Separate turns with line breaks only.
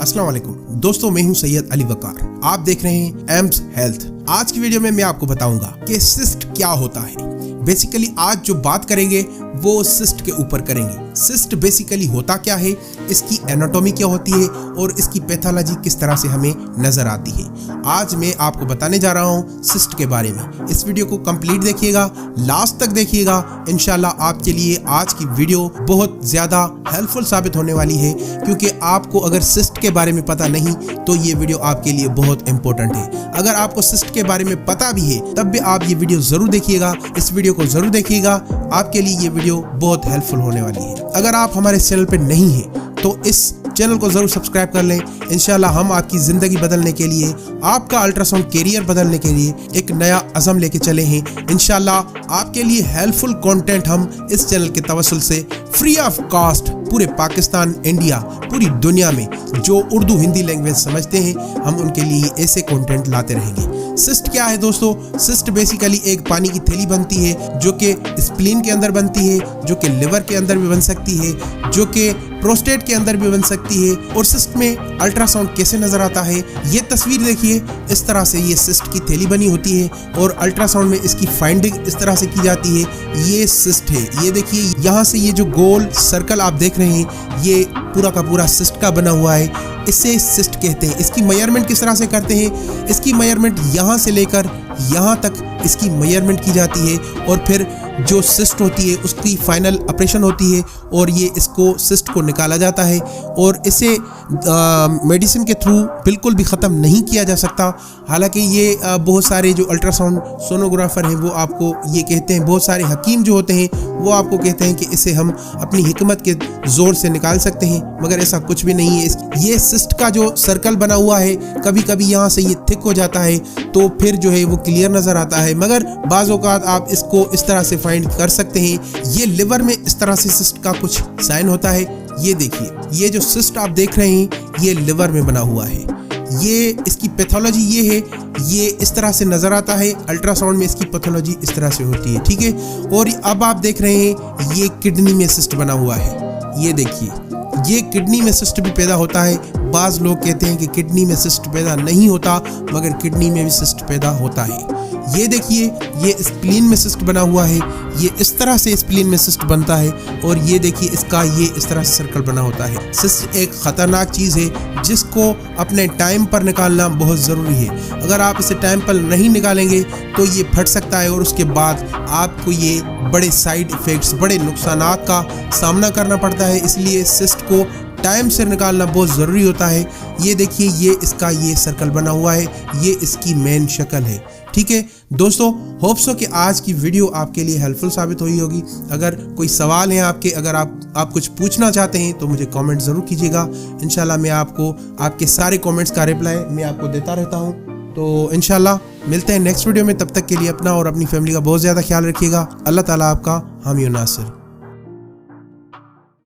अस्सलाम वालेकुम दोस्तों, मैं हूं सैयद अली वकार। आप देख रहे हैं एम्स हेल्थ। आज की वीडियो में मैं आपको बताऊंगा कि सिस्ट क्या होता है। बेसिकली आज जो बात करेंगे वो सिस्ट के ऊपर करेंगे। सिस्ट बेसिकली होता क्या है, इसकी एनाटॉमी क्या होती है और इसकी पैथोलॉजी किस तरह से हमें नजर आती है। आज मैं आपको बताने जा रहा हूँ सिस्ट के बारे में। इस वीडियो को कंप्लीट देखिएगा, लास्ट तक देखिएगा। इंशाल्लाह आपके लिए आज की वीडियो बहुत ज़्यादा हेल्पफुल साबित होने वाली है, क्योंकि आपको अगर सिस्ट के बारे में पता नहीं तो ये वीडियो आपके लिए बहुत इंपॉर्टेंट है। अगर आपको सिस्ट के बारे में पता भी है तब भी आप ये वीडियो ज़रूर देखिएगा, इस वीडियो को ज़रूर देखिएगा। आपके लिए ये वीडियो बहुत हेल्पफुल होने वाली है। अगर आप हमारे चैनल पे नहीं हैं तो इस चैनल को जरूर सब्सक्राइब कर लें। इंशाल्लाह हम आपकी ज़िंदगी बदलने के लिए, आपका अल्ट्रासाउंड कैरियर बदलने के लिए एक नया अज़म लेके चले हैं। इंशाल्लाह आपके लिए हेल्पफुल कंटेंट हम इस चैनल के तवस्सुल से फ्री ऑफ कॉस्ट पूरे पाकिस्तान, इंडिया, पूरी दुनिया में जो उर्दू हिंदी लैंग्वेज समझते हैं हम उनके लिए ऐसे कंटेंट लाते रहेंगे। सिस्ट क्या है दोस्तों? सिस्ट बेसिकली एक पानी की थैली बनती है जो कि स्प्लीन के अंदर बनती है, जो कि लिवर के अंदर भी बन सकती है, जो कि प्रोस्टेट के अंदर भी बन सकती है। और सिस्ट में अल्ट्रासाउंड कैसे नजर आता है, ये तस्वीर देखिए। इस तरह से ये सिस्ट की थैली बनी होती है और अल्ट्रासाउंड में इसकी फाइंडिंग इस तरह से की जाती है। ये सिस्ट है। ये देखिए, यहाँ से ये जो गोल सर्कल आप देख रहे हैं ये पूरा का पूरा सिस्ट का बना हुआ है। इसे सिस्ट कहते हैं। इसकी मेजरमेंट किस तरह से करते हैं? इसकी मेजरमेंट यहाँ से लेकर यहाँ तक इसकी मेजरमेंट की जाती है और फिर जो सिस्ट होती है उसकी फाइनल ऑपरेशन होती है और ये इसको सिस्ट को निकाला जाता है। और इसे मेडिसिन के थ्रू बिल्कुल भी ख़त्म नहीं किया जा सकता। हालांकि ये बहुत सारे जो अल्ट्रासाउंड सोनोग्राफर हैं वो आपको ये कहते हैं, बहुत सारे हकीम जो होते हैं वो आपको कहते हैं कि इसे हम अपनी हिकमत के ज़ोर से निकाल सकते हैं, मगर ऐसा कुछ भी नहीं है। ये सिस्ट का जो सर्कल बना हुआ है, कभी कभी यहाँ से ये थिक हो जाता है तो फिर जो है वो क्लियर नज़र आता है, मगर बाज़ औक़ात आप इसको इस तरह से फाइंड कर सकते हैं। ये लिवर में इस तरह से सिस्ट का कुछ साइन होता है। ये देखिए, ये जो सिस्ट आप देख रहे हैं ये लिवर में बना हुआ है। ये इसकी पैथोलॉजी ये है, ये इस तरह से नज़र आता है। अल्ट्रासाउंड में इसकी पैथोलॉजी इस तरह से होती है, ठीक है। और अब आप देख रहे हैं ये किडनी में सिस्ट बना हुआ है। ये देखिए, ये किडनी में सिस्ट भी पैदा होता है। बाज़ लोग कहते हैं कि किडनी में सिस्ट पैदा नहीं होता, मगर किडनी में भी सिस्ट पैदा होता है। ये देखिए, ये स्प्लीन में सिस्ट बना हुआ है। ये इस तरह से स्प्लीन में सिस्ट बनता है और ये देखिए इसका ये इस तरह से सर्कल बना होता है। सिस्ट एक ख़तरनाक चीज़ है जिसको अपने टाइम पर निकालना बहुत ज़रूरी है। अगर आप इसे टाइम पर नहीं निकालेंगे तो ये फट सकता है और उसके बाद आपको ये बड़े साइड इफ़ेक्ट्स, बड़े नुकसानात का सामना करना पड़ता है। इसलिए सिस्ट को टाइम से निकालना बहुत ज़रूरी होता है। ये देखिए, ये इसका ये सर्कल बना हुआ है, ये इसकी मेन शक्ल है, ठीक है दोस्तों। होप्सो कि आज की वीडियो आपके लिए हेल्पफुल साबित हुई होगी। अगर कोई सवाल है आपके, अगर आप कुछ पूछना चाहते हैं तो मुझे कमेंट ज़रूर कीजिएगा। इंशाल्लाह मैं आपको आपके सारे कमेंट्स का रिप्लाई मैं आपको देता रहता हूँ। तो इंशाल्लाह मिलते हैं नेक्स्ट वीडियो में। तब तक के लिए अपना और अपनी फैमिली का बहुत ज़्यादा ख्याल रखिएगा। अल्लाह ताला आपका हामी और नासिर।